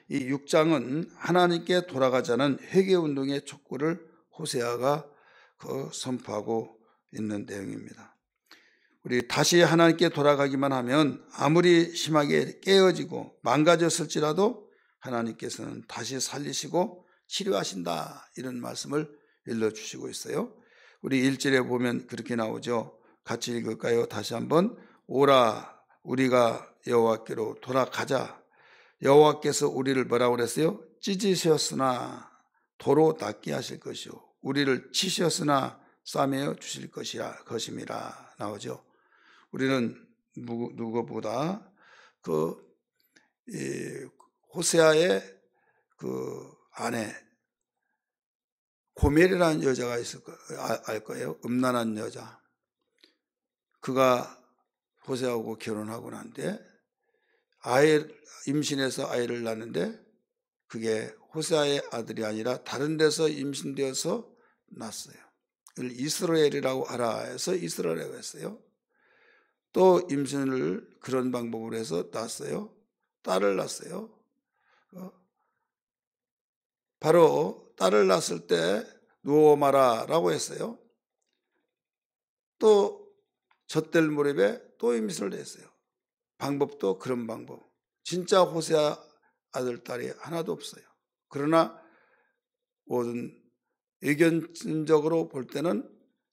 이 6장은 하나님께 돌아가자는 회개운동의 촉구를 호세아가 선포하고 있는 내용입니다. 우리 다시 하나님께 돌아가기만 하면 아무리 심하게 깨어지고 망가졌을지라도 하나님께서는 다시 살리시고 치료하신다, 이런 말씀을 일러주시고 있어요. 우리 1절에 보면 그렇게 나오죠. 같이 읽을까요? 다시 한번. 오라 우리가 여호와께로 돌아가자. 여호와께서 우리를 뭐라고 그랬어요? 찢으셨으나 도로 낫게 하실 것이요 우리를 치셨으나 싸매어 주실 것임이라 나오죠. 우리는 누구보다 호세아의 아내 고멜이라는 여자가 알 거예요. 음란한 여자. 그가 호세아하고 결혼하고 난데 임신해서 아이를 낳는데 그게 호세아의 아들이 아니라 다른 데서 임신되어서 낳았어요. 이걸 이스라엘이라고 하라 해서 이스라엘이라고 했어요. 또 임신을 그런 방법으로 해서 낳았어요. 딸을 낳았어요. 바로 딸을 낳았을 때 누워마라라고 했어요. 또 젖될 무렵에 또 임신을 했어요. 방법도 그런 방법. 진짜 호세아 아들 딸이 하나도 없어요. 그러나 모든 의견적으로 볼 때는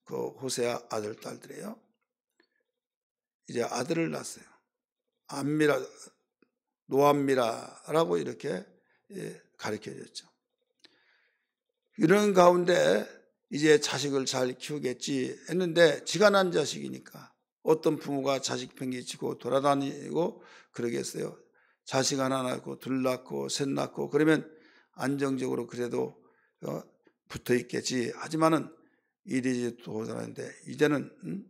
그 호세아 아들 딸들이에요. 이제 아들을 낳았어요. 암미라, 노암미라라고 이렇게 가르쳐졌죠. 이런 가운데 이제 자식을 잘 키우겠지 했는데 지가 난 자식이니까 어떤 부모가 자식 팽개치고 돌아다니고 그러겠어요. 자식 하나 낳고 둘 낳고 셋 낳고 그러면 안정적으로 그래도 붙어 있겠지. 하지만은 이리 돌아다니는데 이제는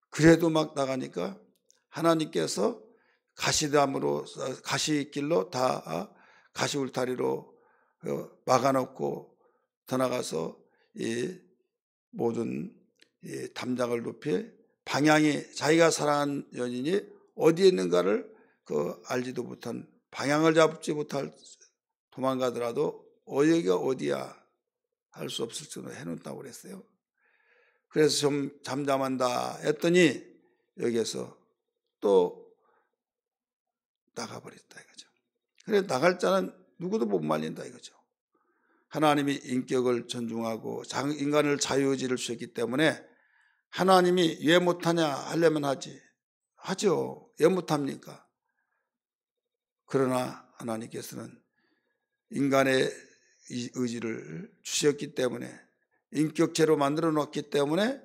그래도 막 나가니까 하나님께서 가시담으로 가시길로 다 가시울타리로 막아놓고 더 나가서 이 모든 이 담장을 높이 방향이 자기가 사랑한 연인이 어디에 있는가를 알지도 못한 방향을 잡지 못할 도망가더라도 여기가 어디야 할 수 없을 정도로 해놓는다고 그랬어요. 그래서 좀 잠잠한다 했더니 여기에서 또 나가버렸다 이거죠. 그래 나갈 자는 누구도 못 말린다 이거죠. 하나님이 인격을 존중하고 인간을 자유의지를 주셨기 때문에 하나님이 왜 못하냐 하려면 하죠. 왜 못합니까? 그러나 하나님께서는 인간의 의지를 주셨기 때문에 인격체로 만들어 놓았기 때문에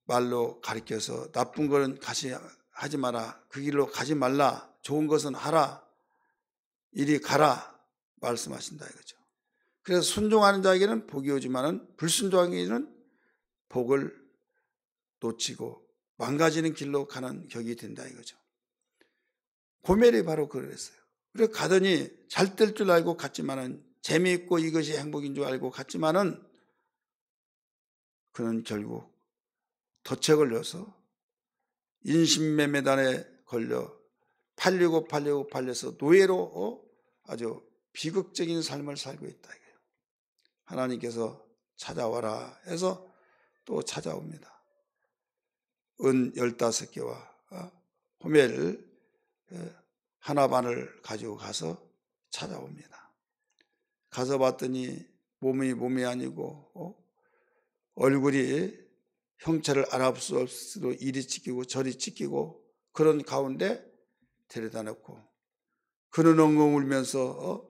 말로 가르쳐서 나쁜 거는 하지 마라. 그 길로 가지 말라. 좋은 것은 하라. 이리 가라. 말씀하신다 이거죠. 그래서 순종하는 자에게는 복이 오지만은 불순종하는 자에게는 복을 놓치고 망가지는 길로 가는 격이 된다 이거죠. 고멜이 바로 그랬어요. 그래 가더니 잘 될 줄 알고 갔지만은 재미있고 이것이 행복인 줄 알고 갔지만은 그는 결국 덫에 걸려서 인신매매단에 걸려 팔려서 노예로 아주 비극적인 삶을 살고 있다 이거예요. 하나님께서 찾아와라 해서 또 찾아옵니다. 은 15개와 호멜 하나 반을 가지고 가서 찾아옵니다. 가서 봤더니 몸이 아니고 얼굴이 형체를 알아볼 수 없어도 이리 찢기고 저리 찢기고 그런 가운데 데려다 놓고 그는 엉엉 울면서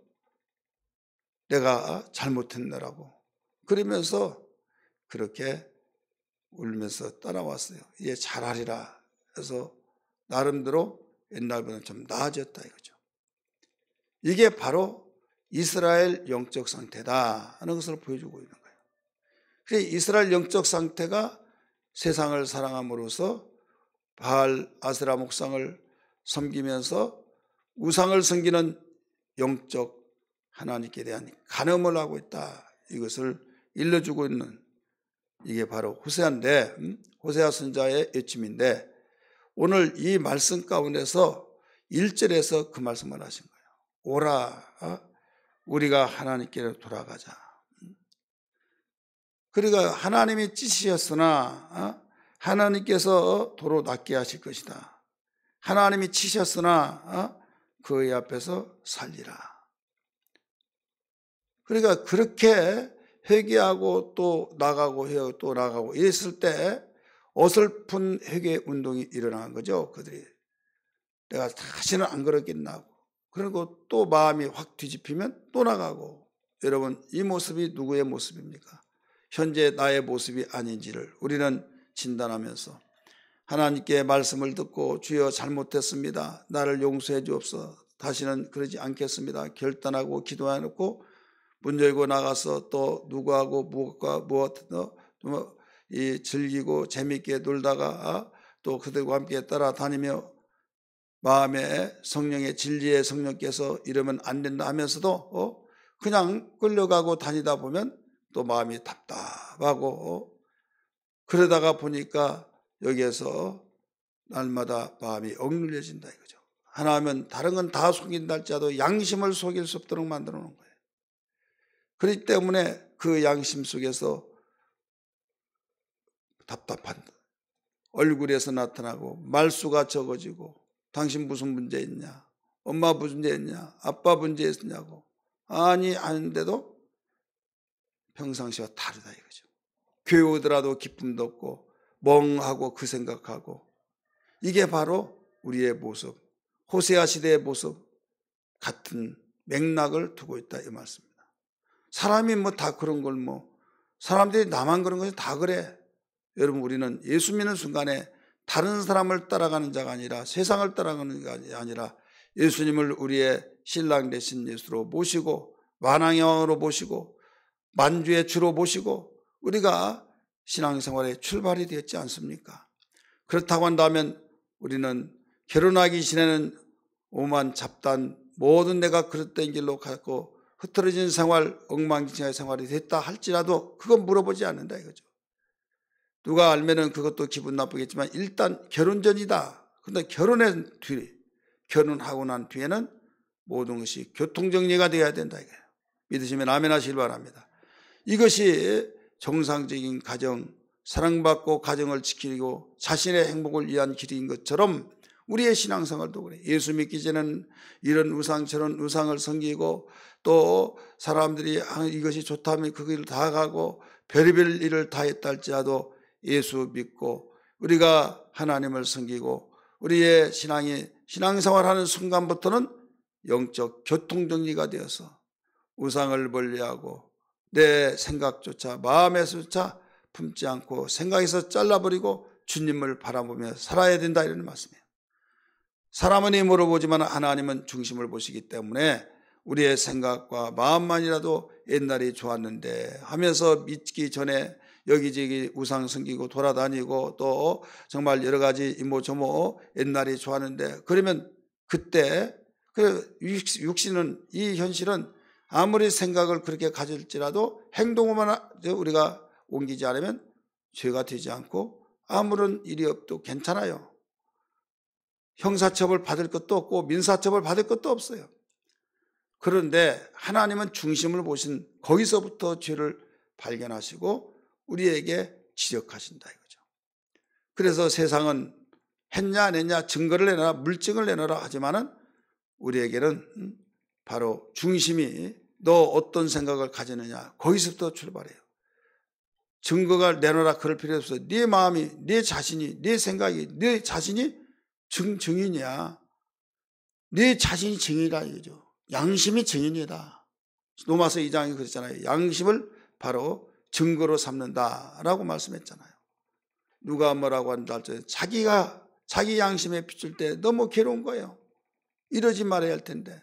내가 잘못했느라고 그러면서 그렇게 울면서 따라왔어요. 이제 잘하리라 해서 나름대로 옛날보다 좀 나아졌다 이거죠. 이게 바로 이스라엘 영적 상태다 하는 것을 보여주고 있는 거예요. 그래서 이스라엘 영적 상태가 세상을 사랑함으로써 바알 아세라 목상을 섬기면서 우상을 섬기는 영적 하나님께 대한 간음을 하고 있다. 이것을 일러주고 있는 이게 바로 호세아인데 호세아 선자의 외침인데 오늘 이 말씀 가운데서 1절에서 그 말씀을 하신 거예요. 오라, 우리가 하나님께로 돌아가자. 그러니까 하나님이 찢으셨으나 하나님께서 도로 낫게 하실 것이다. 하나님이 치셨으나 그의 앞에서 살리라. 그러니까 그렇게 회개하고 또 나가고 해요. 또 나가고 이랬을 때 어설픈 회개 운동이 일어난 거죠. 그들이 내가 다시는 안 그러겠나. 그리고 또 마음이 확 뒤집히면 또 나가고. 여러분, 이 모습이 누구의 모습입니까? 현재 나의 모습이 아닌지를 우리는 진단하면서 하나님께 말씀을 듣고 주여 잘못했습니다. 나를 용서해 주옵소서. 다시는 그러지 않겠습니다. 결단하고 기도해놓고 문 열고 나가서 또 누구하고 무엇 즐기고 재미있게 놀다가 또 그들과 함께 따라다니며 마음에 성령의 진리의 성령께서 이러면 안 된다 하면서도 그냥 끌려가고 다니다 보면 또 마음이 답답하고 그러다가 보니까 여기에서 날마다 마음이 억눌려진다 이거죠. 하나님은 다른 건 다 속인다 할지라도 양심을 속일 수 없도록 만들어 놓은 거예요. 그렇기 때문에 그 양심 속에서 답답한 얼굴에서 나타나고 말수가 적어지고 당신 무슨 문제 있냐? 엄마 무슨 문제 있냐? 아빠 문제 있냐고. 아니 아닌데도 평상시와 다르다 이거죠. 교회 오더라도 기쁨도 없고 멍하고 그 생각하고 이게 바로 우리의 모습, 호세아 시대의 모습 같은 맥락을 두고 있다 이 말씀입니다. 사람이 뭐 다 그런 걸 사람들이 나만 그런 것이 다 그래. 여러분 우리는 예수 믿는 순간에 다른 사람을 따라가는 자가 아니라 세상을 따라가는 자가 아니라 예수님을 우리의 신랑 되신 예수로 모시고 만왕의 모시고 만주의 주로 모시고 우리가 신앙생활의 출발이 되었지 않습니까? 그렇다고 한다면 우리는 결혼하기 전에는 오만 잡단 모든 내가 그릇된 길로 갔고 흐트러진 생활 엉망진창의 생활이 됐다 할지라도 그건 물어보지 않는다 이거죠. 누가 알면은 그것도 기분 나쁘겠지만 일단 결혼 전이다. 근데 결혼하고 난 뒤에는 모든 것이 교통정리가 되어야 된다 이거예요. 믿으시면 아멘 하시길 바랍니다. 이것이 정상적인 가정, 사랑받고 가정을 지키고 자신의 행복을 위한 길인 것처럼 우리의 신앙생활도 그래. 예수 믿기 전에는 이런 우상 저런 우상을 섬기고 또 사람들이 이것이 좋다면 그 길을 다 가고 별의별 일을 다 했다 할지라도 예수 믿고 우리가 하나님을 섬기고 우리의 신앙생활하는 순간부터는 영적 교통정리가 되어서 우상을 멀리하고 내 생각조차 마음에서조차 품지 않고 생각에서 잘라버리고 주님을 바라보며 살아야 된다 이런 말씀이에요. 사람은 힘으로 보지만 하나님은 중심을 보시기 때문에 우리의 생각과 마음만이라도 옛날이 좋았는데 하면서 믿기 전에 여기저기 우상 섬기고 돌아다니고 또 정말 여러 가지 이모저모 옛날이 좋았는데 그러면 그때 그 육신은 이 현실은 아무리 생각을 그렇게 가질지라도 행동만 우리가 옮기지 않으면 죄가 되지 않고 아무런 일이 없도 괜찮아요. 형사처벌 받을 것도 없고 민사처벌 받을 것도 없어요. 그런데 하나님은 중심을 보신 거기서부터 죄를 발견하시고 우리에게 지적하신다 이거죠. 그래서 세상은 했냐 안 했냐 증거를 내놔라 물증을 내놔라 하지만은 우리에게는 바로 중심이 너 어떤 생각을 가지느냐 거기서부터 출발해요. 증거가 내놔라 그럴 필요 없어. 네 마음이 네 자신이 네 생각이 네 자신이 증인이야. 네 자신이 증인이다 이거죠. 양심이 증인이다. 로마서 2장이 그랬잖아요. 양심을 바로 증거로 삼는다라고 말씀했잖아요. 누가 뭐라고 한다 할때 자기 양심에 비출 때 너무 괴로운 거예요. 이러지 말아야 할 텐데.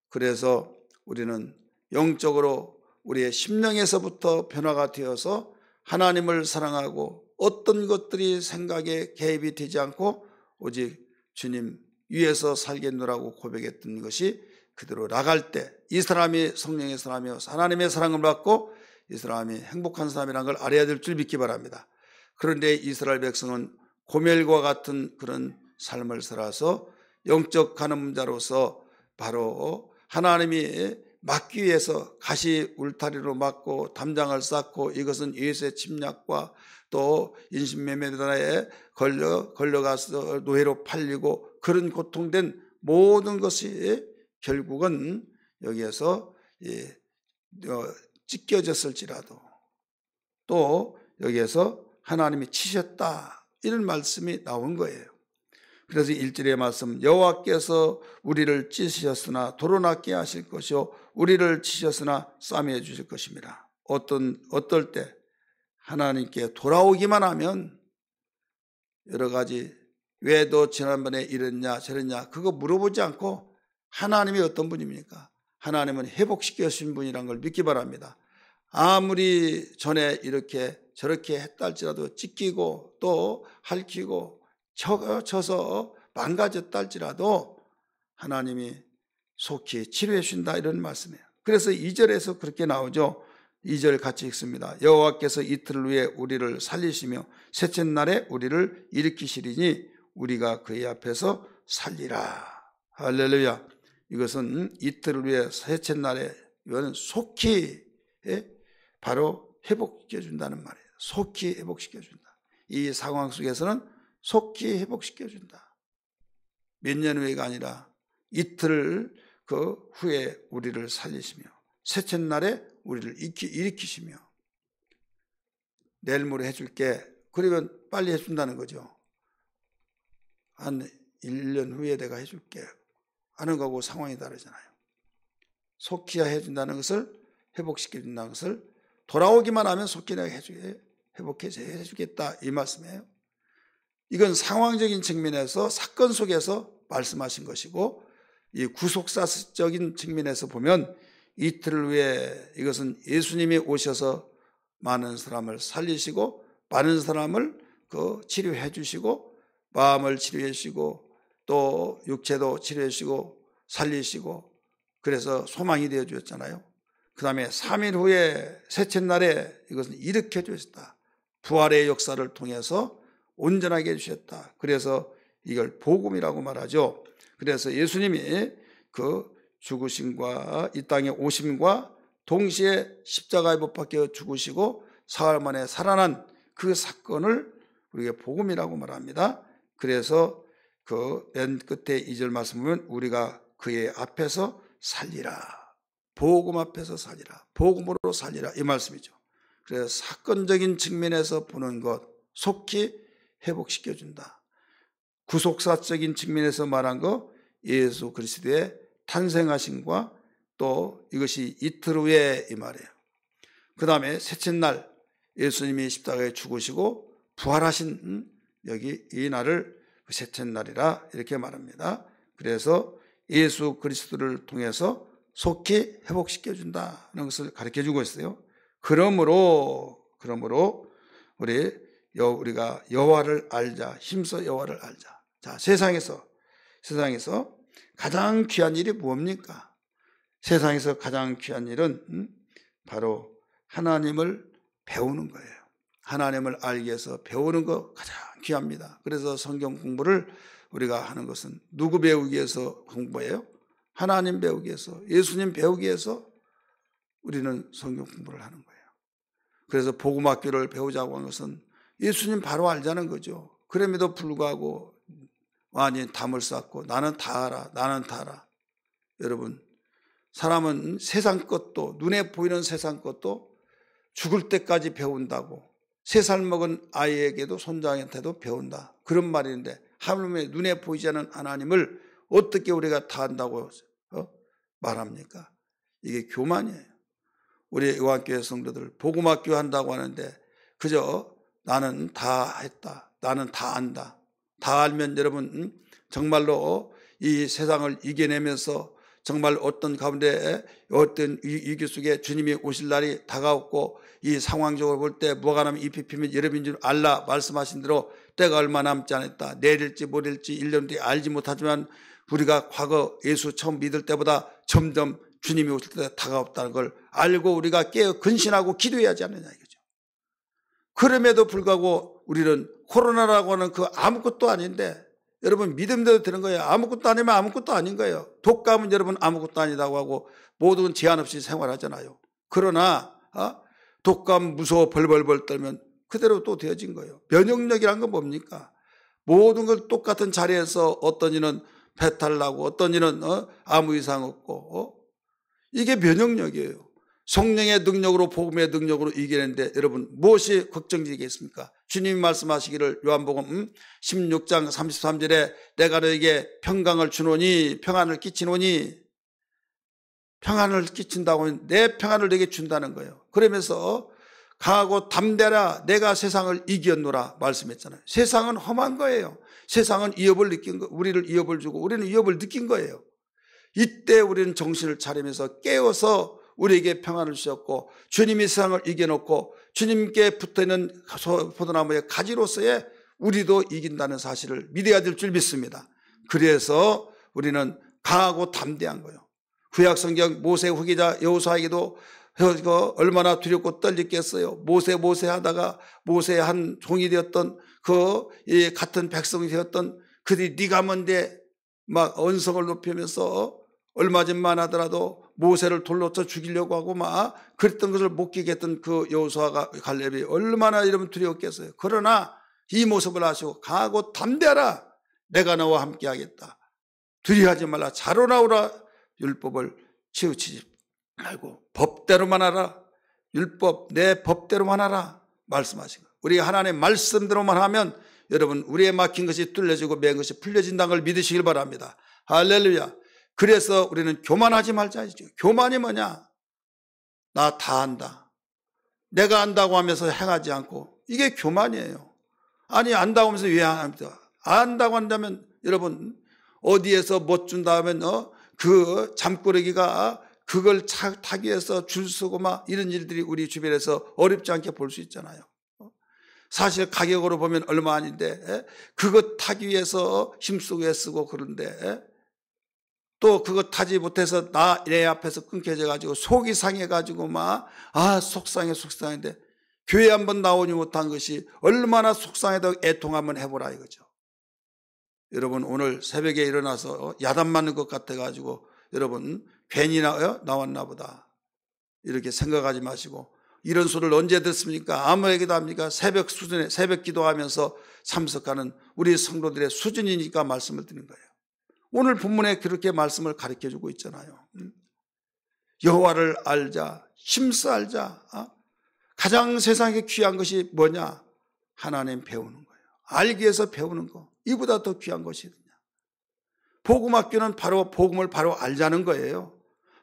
그래서 우리는 영적으로 우리의 심령에서부터 변화가 되어서 하나님을 사랑하고 어떤 것들이 생각에 개입이 되지 않고 오직 주님 위에서 살겠노라고 고백했던 것이 그대로 나갈 때 이 사람이 성령의 사람이요 하나님의 사랑을 받고 이 사람이 행복한 사람이라는 걸 알아야 될 줄 믿기 바랍니다. 그런데 이스라엘 백성은 고멜과 같은 그런 삶을 살아서 영적 간음자로서 바로 하나님이 막기 위해서 가시 울타리로 막고 담장을 쌓고 이것은 예수의 침략과 또 인신매매단에 걸려가서 노예로 팔리고 그런 고통된 모든 것이 결국은 여기에서 찢겨졌을지라도 또 여기에서 하나님이 치셨다 이런 말씀이 나온 거예요. 그래서 1절의 말씀 여호와께서 우리를 찢으셨으나 도로낫게 하실 것이요 우리를 치셨으나 싸매어 주실 것입니다. 어떨 때 하나님께 돌아오기만 하면 여러 가지 왜 너 지난번에 이랬냐 저랬냐 그거 물어보지 않고 하나님이 어떤 분입니까? 하나님은 회복시켜 주신 분이라는 걸 믿기 바랍니다. 아무리 전에 이렇게 저렇게 했다 할지라도 찢기고 또 핥히고 쳐서 망가졌다 할지라도 하나님이 속히 치료해 주신다 이런 말씀이에요. 그래서 2절에서 그렇게 나오죠. 2절 같이 읽습니다. 여호와께서 이틀 후에 우리를 살리시며 셋째 날에 우리를 일으키시리니 우리가 그의 앞에서 살리라. 할렐루야. 이것은 이틀 후에 셋째 날에 이거는 속히 바로 회복시켜 준다는 말이에요. 속히 회복시켜 준다. 이 상황 속에서는 속히 회복시켜 준다. 몇 년 후에가 아니라 이틀 그 후에 우리를 살리시며 셋째 날에 우리를 일으키시며 내일 모레 해줄게. 그러면 빨리 해준다는 거죠. 한 1년 후에 내가 해줄게 하는 거고 상황이 다르잖아요. 속히 해준다는 것을 회복시켜 준다는 것을 돌아오기만 하면 속히 내가 회복해서 해주겠다 이 말씀이에요. 이건 상황적인 측면에서 사건 속에서 말씀하신 것이고 이 구속사적인 측면에서 보면 이틀 후에 이것은 예수님이 오셔서 많은 사람을 살리시고 많은 사람을 치료해 주시고 마음을 치료해 주시고 또 육체도 치료해 주시고 살리시고 그래서 소망이 되어 주셨잖아요. 그 다음에 3일 후에 셋째 날에 이것은 일으켜 주셨다. 부활의 역사를 통해서 온전하게 해주셨다. 그래서 이걸 복음이라고 말하죠. 그래서 예수님이 그 죽으심과 이 땅에 오심과 동시에 십자가에 못 박혀 죽으시고 사흘 만에 살아난 그 사건을 우리가 복음이라고 말합니다. 그래서 그 맨 끝에 2절 말씀 보면 우리가 그의 앞에서 살리라. 복음 앞에서 살리라. 복음으로 살리라 이 말씀이죠. 그래서 사건적인 측면에서 보는 것 속히 회복시켜준다. 구속사적인 측면에서 말한 거 예수 그리스도의 탄생하심과 또 이것이 이틀 후에 이 말이에요. 그 다음에 셋째 날 예수님이 십자가에 죽으시고 부활하신 여기 이 날을 셋째 날이라 이렇게 말합니다. 그래서 예수 그리스도를 통해서 속히 회복시켜준다는 것을 가르쳐주고 있어요. 그러므로 우리가 여호와를 알자. 힘써 여호와를 알자. 자, 세상에서 가장 귀한 일이 뭡니까? 세상에서 가장 귀한 일은 바로 하나님을 배우는 거예요. 하나님을 알기 위해서 배우는 거 가장 귀합니다. 그래서 성경 공부를 우리가 하는 것은 누구 배우기 위해서 공부해요? 하나님 배우기 위해서, 예수님 배우기 위해서 우리는 성경 공부를 하는 거예요. 그래서 복음학교를 배우자고 하는 것은 예수님 바로 알자는 거죠. 그럼에도 불구하고 완전히 담을 쌓고 나는 다 알아, 나는 다 알아. 여러분, 사람은 세상 것도, 눈에 보이는 세상 것도 죽을 때까지 배운다고. 3살 먹은 아이에게도 손자한테도 배운다. 그런 말인데 하물며 눈에 보이지 않는 하나님을 어떻게 우리가 다 안다고 말합니까? 이게 교만이에요. 우리 의왕교회 성도들 복음학교 한다고 하는데 그저 나는 다 했다. 나는 다 안다. 다 알면 여러분 정말로 이 세상을 이겨내면서 정말 어떤 가운데 어떤 위기 속에 주님이 오실 날이 다가왔고 이 상황적으로 볼 때 뭐가 나면 잎이 피면 여러분인 줄 알라 말씀하신 대로 때가 얼마 남지 않았다. 내릴지 모릴지 1년 뒤에 알지 못하지만 우리가 과거 예수 처음 믿을 때보다 점점 주님이 오실 때 다가왔다는 걸 알고 우리가 깨어 근신하고 기도해야 하지 않느냐 이거죠. 그럼에도 불구하고 우리는 코로나라고 하는 그 아무것도 아닌데 여러분 믿음대로 되는 거예요. 아무것도 아니면 아무것도 아닌 거예요. 독감은 여러분 아무것도 아니다고 하고 모든 제한 없이 생활하잖아요. 그러나 독감 무서워 벌벌벌 떨면 그대로 또 되어진 거예요. 면역력이란 건 뭡니까? 모든 걸 똑같은 자리에서 어떤 이는 배탈 나고 어떤 이는 아무 이상 없고 이게 면역력이에요. 성령의 능력으로 복음의 능력으로 이기는데 여러분 무엇이 걱정되겠습니까? 주님이 말씀하시기를 요한복음 16장 33절에 내가 너에게 평강을 주노니 평안을 끼치노니 평안을 끼친다고 하면 내 평안을 너에게 준다는 거예요. 그러면서 강하고 담대하라 내가 세상을 이겼노라 말씀했잖아요. 세상은 험한 거예요. 세상은 위협을 느낀 거, 우리를 위협을 주고 우리는 위협을 느낀 거예요. 이때 우리는 정신을 차리면서 깨어서 우리에게 평안을 주셨고 주님이 세상을 이겨놓고 주님께 붙어있는 포도나무의 가지로서의 우리도 이긴다는 사실을 믿어야 될 줄 믿습니다. 그래서 우리는 강하고 담대한 거예요. 구약성경 모세 후기자 여호수아에게도 얼마나 두렵고 떨렸겠어요. 모세 하다가 모세의 한 종이 되었던 그 같은 백성이 되었던 그들이 네가 뭔데 막 언성을 높이면서 얼마 전만 하더라도 모세를 돌로 쳐 죽이려고 하고 막 그랬던 것을 못 깨게 했던 그 여호수아가 갈렙이 얼마나 여러분 두려웠겠어요. 그러나 이 모습을 아시고 강하고 담대하라 내가 너와 함께 하겠다. 두려워하지 말라. 자로 나오라. 율법을 치우치지 말고 법대로만 하라. 율법 내 법대로만 하라 말씀하신 거예요. 우리가 하나님의 말씀대로만 하면 여러분 우리의 막힌 것이 뚫려지고 맨 것이 풀려진다는 걸 믿으시길 바랍니다. 할렐루야. 그래서 우리는 교만하지 말자. 교만이 뭐냐? 나 다 안다. 내가 안다고 하면서 행하지 않고 이게 교만이에요. 아니 안다고 하면서 왜 안 합니까? 안다고 한다면 여러분 어디에서 못 준다 하면 그 잠꾸러기가 그걸 타기 위해서 줄 서고 막 이런 일들이 우리 주변에서 어렵지 않게 볼 수 있잖아요. 사실 가격으로 보면 얼마 아닌데 그거 타기 위해서 힘쓰고 애쓰고 그런데 또 그거 타지 못해서 내 앞에서 끊겨져 가지고 속이 상해 가지고 막 속상한데 교회 한번 나오지 못한 것이 얼마나 속상해도 애통 한번 해보라 이거죠. 여러분 오늘 새벽에 일어나서 야단 맞는 것 같아 가지고 여러분 괜히 나왔나 보다 이렇게 생각하지 마시고 이런 소리를 언제 듣습니까? 아무에게도 합니까? 새벽 수준에 새벽 기도하면서 참석하는 우리 성도들의 수준이니까 말씀을 드리는 거예요. 오늘 본문에 그렇게 말씀을 가르쳐주고 있잖아요. 여호와를 알자, 힘써 알자. 가장 세상에 귀한 것이 뭐냐? 하나님 배우는 거예요. 알기 위해서 배우는 거. 이보다 더 귀한 것이 있느냐? 복음학교는 바로 복음을 바로 알자는 거예요.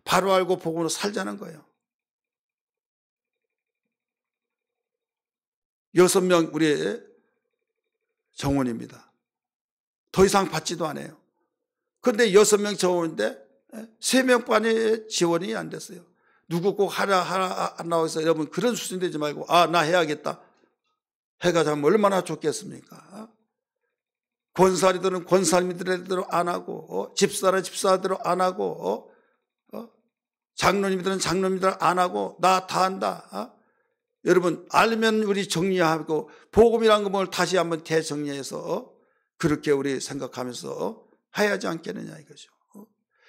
바로 알고 복음으로 살자는 거예요. 6명 우리의 정원입니다. 더 이상 받지도 않아요. 그런데 6명 정원인데 3명반의 지원이 안 됐어요. 누구 꼭 하라 안 나와서 여러분 그런 수준 되지 말고 나 해야겠다. 해가 자면 얼마나 좋겠습니까? 권사리들은 권사님들대로 안 하고 집사들은 안 하고 장로님들은 장로님들 안 하고 나 다 한다. 여러분 알면 우리 정리하고 복음이란 걸 다시 한번 대정리해서 그렇게 우리 생각하면서 해야지 않겠느냐 이거죠.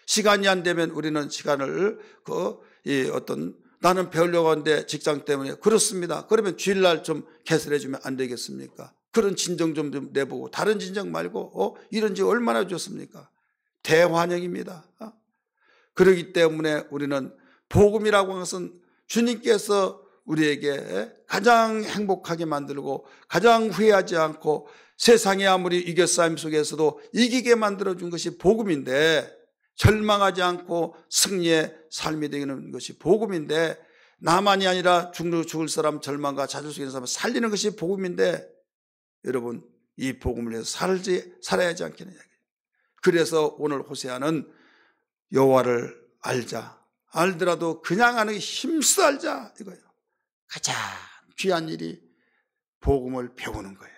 시간이 안 되면 우리는 시간을 나는 배우려고 하는데 직장 때문에 그렇습니다. 그러면 주일날 좀 개설해 주면 안 되겠습니까? 그런 진정 좀 내보고 다른 진정 말고 이런 지 얼마나 좋습니까? 대환영입니다. 그렇기 때문에 우리는 복음이라고 하는 것은 주님께서 우리에게 가장 행복하게 만들고 가장 후회하지 않고 세상에 아무리 이겨싸임 속에서도 이기게 만들어준 것이 복음인데 절망하지 않고 승리의 삶이 되는 것이 복음인데 나만이 아니라 죽을 사람 절망과 좌절 속에 있는 사람을 살리는 것이 복음인데 여러분 이 복음을 위해서 살아야지 않겠느냐. 그래서 오늘 호세아는 여호와를 알자. 알더라도 그냥 하는 게 힘써 알자 이거예요. 가장 귀한 일이 복음을 배우는 거예요.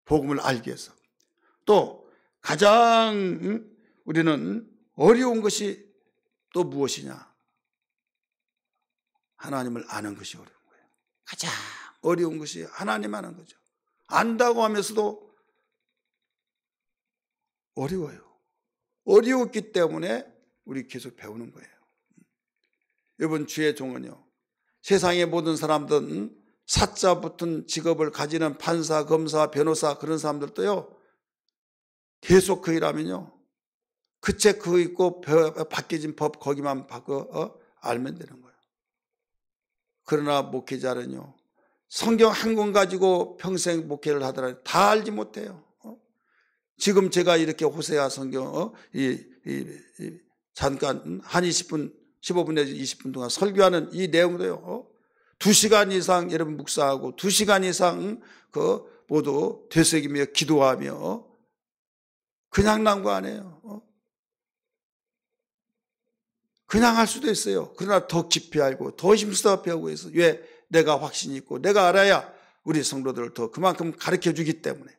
복음을 알기 위해서. 또 가장 우리는 어려운 것이 또 무엇이냐? 하나님을 아는 것이 어려운 거예요. 가장 어려운 것이 하나님 아는 거죠. 안다고 하면서도 어려워요. 어려웠기 때문에 우리 계속 배우는 거예요. 여러분, 주의 종은요, 세상의 모든 사람들은 사자 붙은 직업을 가지는 판사, 검사, 변호사 그런 사람들도요, 계속 그 일하면요, 그 책 그거 읽고 바뀌어진 법 거기만 바꿔 알면 되는 거예요. 그러나 목회자는요, 성경 한 권 가지고 평생 목회를 하더라도 다 알지 못해요. 지금 제가 이렇게 호세아 성경 잠깐 한 20분 15분 내지 20분 동안 설교하는 이 내용도요, 2시간 이상 여러분 묵상하고 2시간 이상 모두 되새기며 기도하며 그냥 난 거 아니에요. 그냥 할 수도 있어요. 그러나 더 깊이 알고 더 힘써 배우고 해서, 왜? 내가 확신이 있고 내가 알아야 우리 성도들을 더 그만큼 가르쳐 주기 때문에.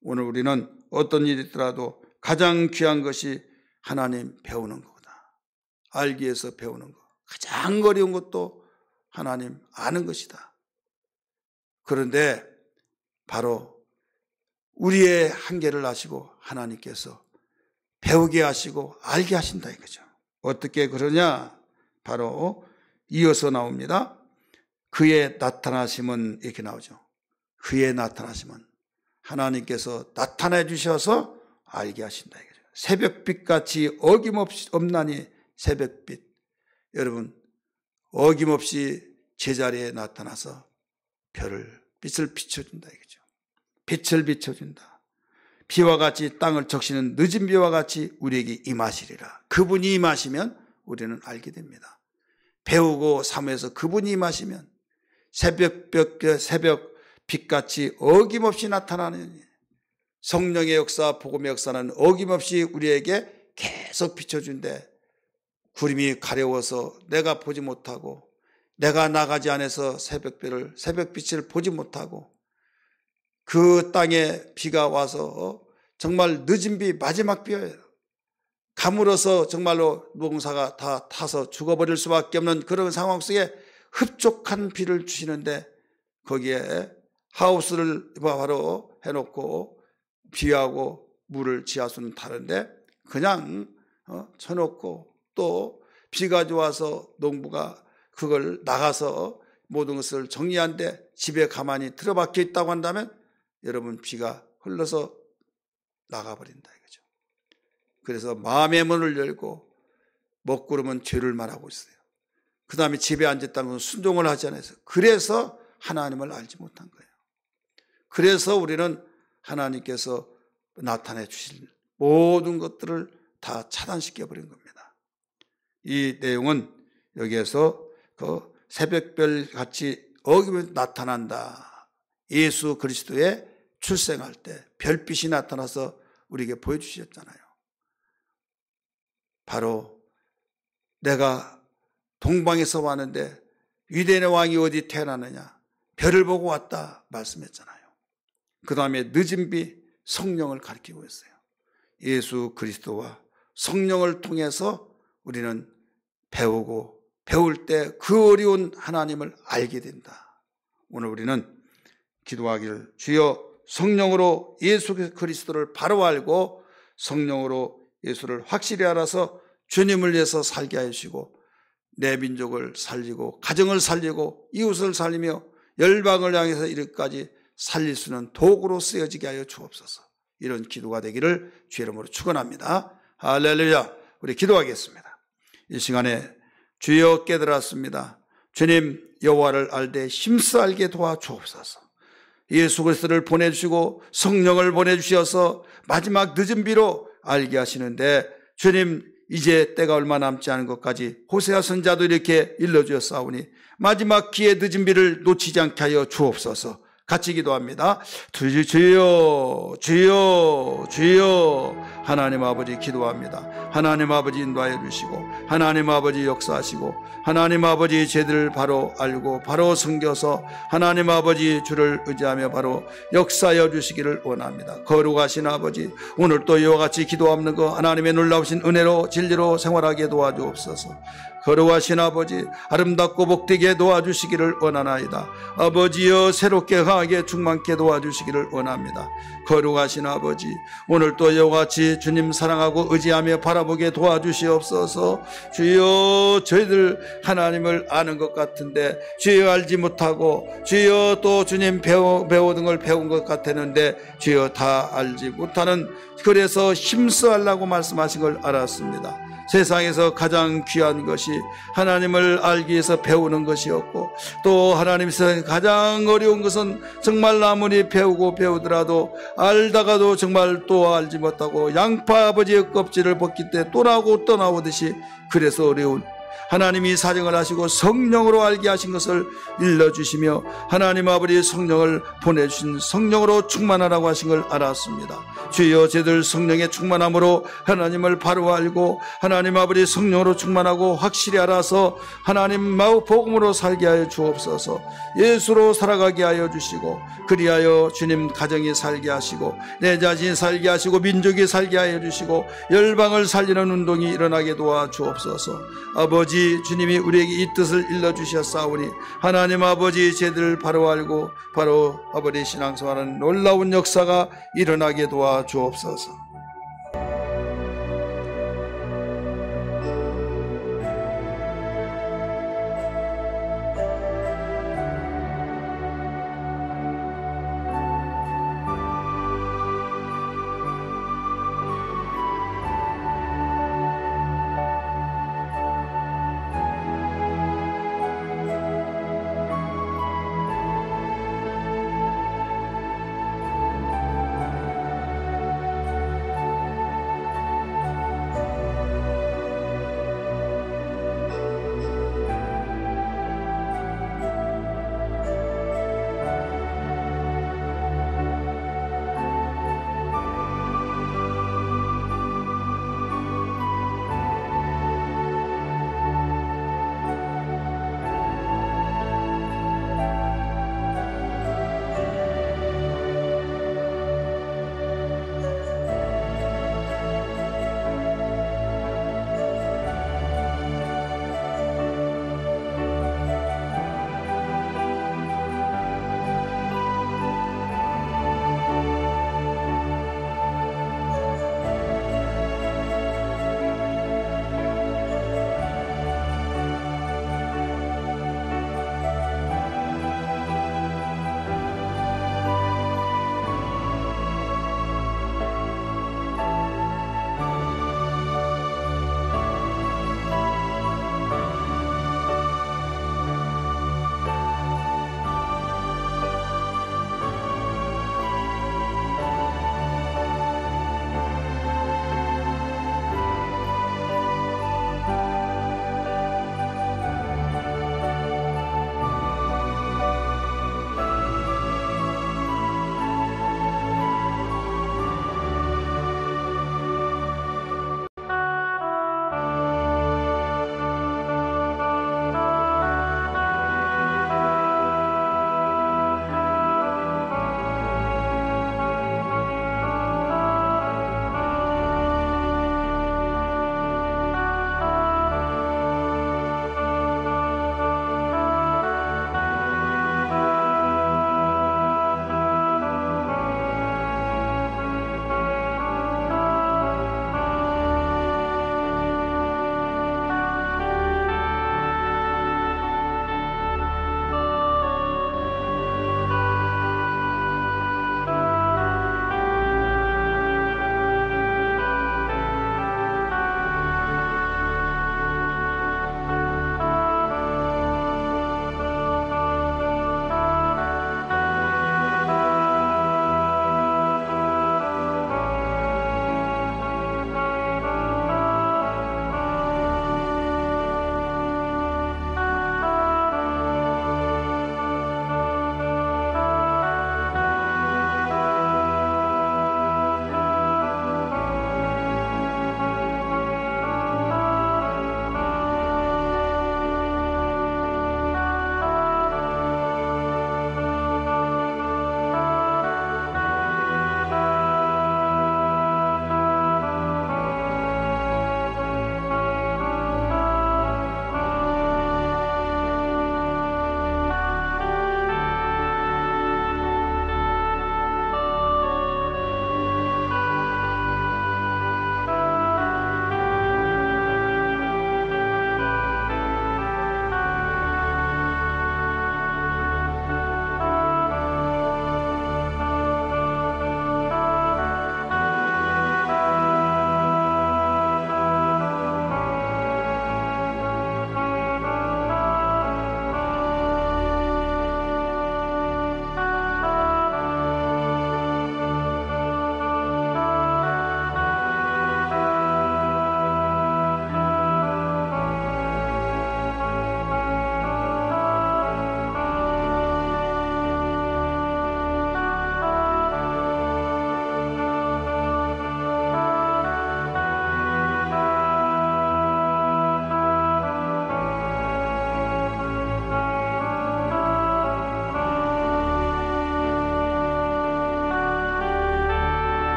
오늘 우리는 어떤 일이 있더라도 가장 귀한 것이 하나님 배우는 거다. 알기 위해서 배우는 거. 가장 어려운 것도 하나님 아는 것이다. 그런데 바로 우리의 한계를 아시고 하나님께서 배우게 하시고 알게 하신다 이거죠. 어떻게 그러냐? 바로 이어서 나옵니다. 그의 나타나심은 이렇게 나오죠. 그의 나타나심은 하나님께서 나타내 주셔서 알게 하신다 이거죠. 새벽빛같이 어김없이 없나니 새벽빛. 여러분, 어김없이 제자리에 나타나서 빛을 비춰준다 이거죠. 빛을 비춰준다. 비와 같이 땅을 적시는 늦은 비와 같이 우리에게 임하시리라. 그분이 임하시면 우리는 알게 됩니다. 배우고 사모해서 그분이 임하시면 새벽 빛같이 어김없이 나타나는 성령의 역사, 복음의 역사는 어김없이 우리에게 계속 비춰준대. 구름이 가려워서 내가 보지 못하고, 내가 나가지 않아서 새벽빛을 보지 못하고, 그 땅에 비가 와서 정말 늦은 비, 마지막 비예요. 가물어서 정말로 농사가 다 타서 죽어버릴 수밖에 없는 그런 상황 속에 흡족한 비를 주시는데, 거기에 하우스를 바로 해놓고 비하고 물을 지하수는 타는데 그냥 쳐놓고, 또 비가 좋아서 농부가 그걸 나가서 모든 것을 정리한데 집에 가만히 틀어박혀 있다고 한다면 여러분, 비가 흘러서 나가버린다 이거죠. 그래서 마음의 문을 열고 먹구름은 죄를 말하고 있어요. 그 다음에 집에 앉았다는 것은 순종을 하지 않아서, 그래서 하나님을 알지 못한 거예요. 그래서 우리는 하나님께서 나타내 주실 모든 것들을 다 차단시켜버린 겁니다. 이 내용은 여기에서 그 새벽별 같이 어김없이 나타난다. 예수 그리스도의 출생할 때 별빛이 나타나서 우리에게 보여주셨잖아요. 바로 내가 동방에서 왔는데 유대인의 왕이 어디 태어나느냐, 별을 보고 왔다 말씀했잖아요. 그 다음에 늦은 비, 성령을 가리키고 있어요. 예수 그리스도와 성령을 통해서 우리는 배우고, 배울 때 그 어려운 하나님을 알게 된다. 오늘 우리는 기도하기를, 주여 성령으로 예수 그리스도를 바로 알고 성령으로 예수를 확실히 알아서 주님을 위해서 살게 하시고, 내 민족을 살리고 가정을 살리고 이웃을 살리며 열방을 향해서 이렇게까지 살릴 수 있는 도구로 쓰여지게 하여 주옵소서. 이런 기도가 되기를 주의 이름으로 축원합니다. 할렐루야. 우리 기도하겠습니다. 이 시간에 주여 깨달았습니다. 주님, 여호와를 알되 힘써 알게 도와주옵소서. 예수 그리스도를 보내주시고 성령을 보내주셔서 마지막 늦은 비로 알게 하시는데, 주님, 이제 때가 얼마 남지 않은 것까지 호세아 선자도 이렇게 일러주었사오니 마지막 기회 늦은 비를 놓치지 않게 하여 주옵소서. 같이 기도합니다. 주여 주여 주여. 하나님 아버지 기도합니다. 하나님 아버지 인도하여 주시고, 하나님 아버지 역사하시고, 하나님 아버지 제들을 바로 알고 바로 섬겨서 하나님 아버지 주를 의지하며 바로 역사하여 주시기를 원합니다. 거룩하신 아버지, 오늘 또 이와 같이 기도하는 거 하나님의 놀라우신 은혜로 진리로 생활하게 도와주옵소서. 거룩하신 아버지, 아름답고 복되게 도와주시기를 원하나이다. 아버지여, 새롭게 강하게 충만케 도와주시기를 원합니다. 거룩하신 아버지, 오늘 또 이와 같이 주님 사랑하고 의지하며 바라보게 도와주시옵소서. 주여, 저희들 하나님을 아는 것 같은데 주여 알지 못하고, 주여 또 주님 배우던 걸 배운 것 같았는데 주여 다 알지 못하는, 그래서 힘써하려고 말씀하신 걸 알았습니다. 세상에서 가장 귀한 것이 하나님을 알기 위해서 배우는 것이었고, 또 하나님께서 가장 어려운 것은 정말 아무리 배우더라도 알다가도 정말 또 알지 못하고 양파 아버지의 껍질을 벗길 때 또 나오고 떠나오듯이, 그래서 어려운 하나님이 사정을 하시고 성령으로 알게 하신 것을 일러주시며 하나님 아버지 성령을 보내주신 성령으로 충만하라고 하신 걸 알았습니다. 주여, 저희들 성령의 충만함으로 하나님을 바로 알고 하나님 아버지 성령으로 충만하고 확실히 알아서 하나님 마음 복음으로 살게 하여 주옵소서. 예수로 살아가게 하여 주시고, 그리하여 주님 가정이 살게 하시고 내 자신이 살게 하시고 민족이 살게 하여 주시고 열방을 살리는 운동이 일어나게 도와 주옵소서. 아버지, 주님이 우리에게 이 뜻을 일러주셨사오니 하나님 아버지, 저희들을 바로 알고 바로 아버지 신앙생활하는 놀라운 역사가 일어나게 도와 주옵소서.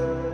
기도합니다.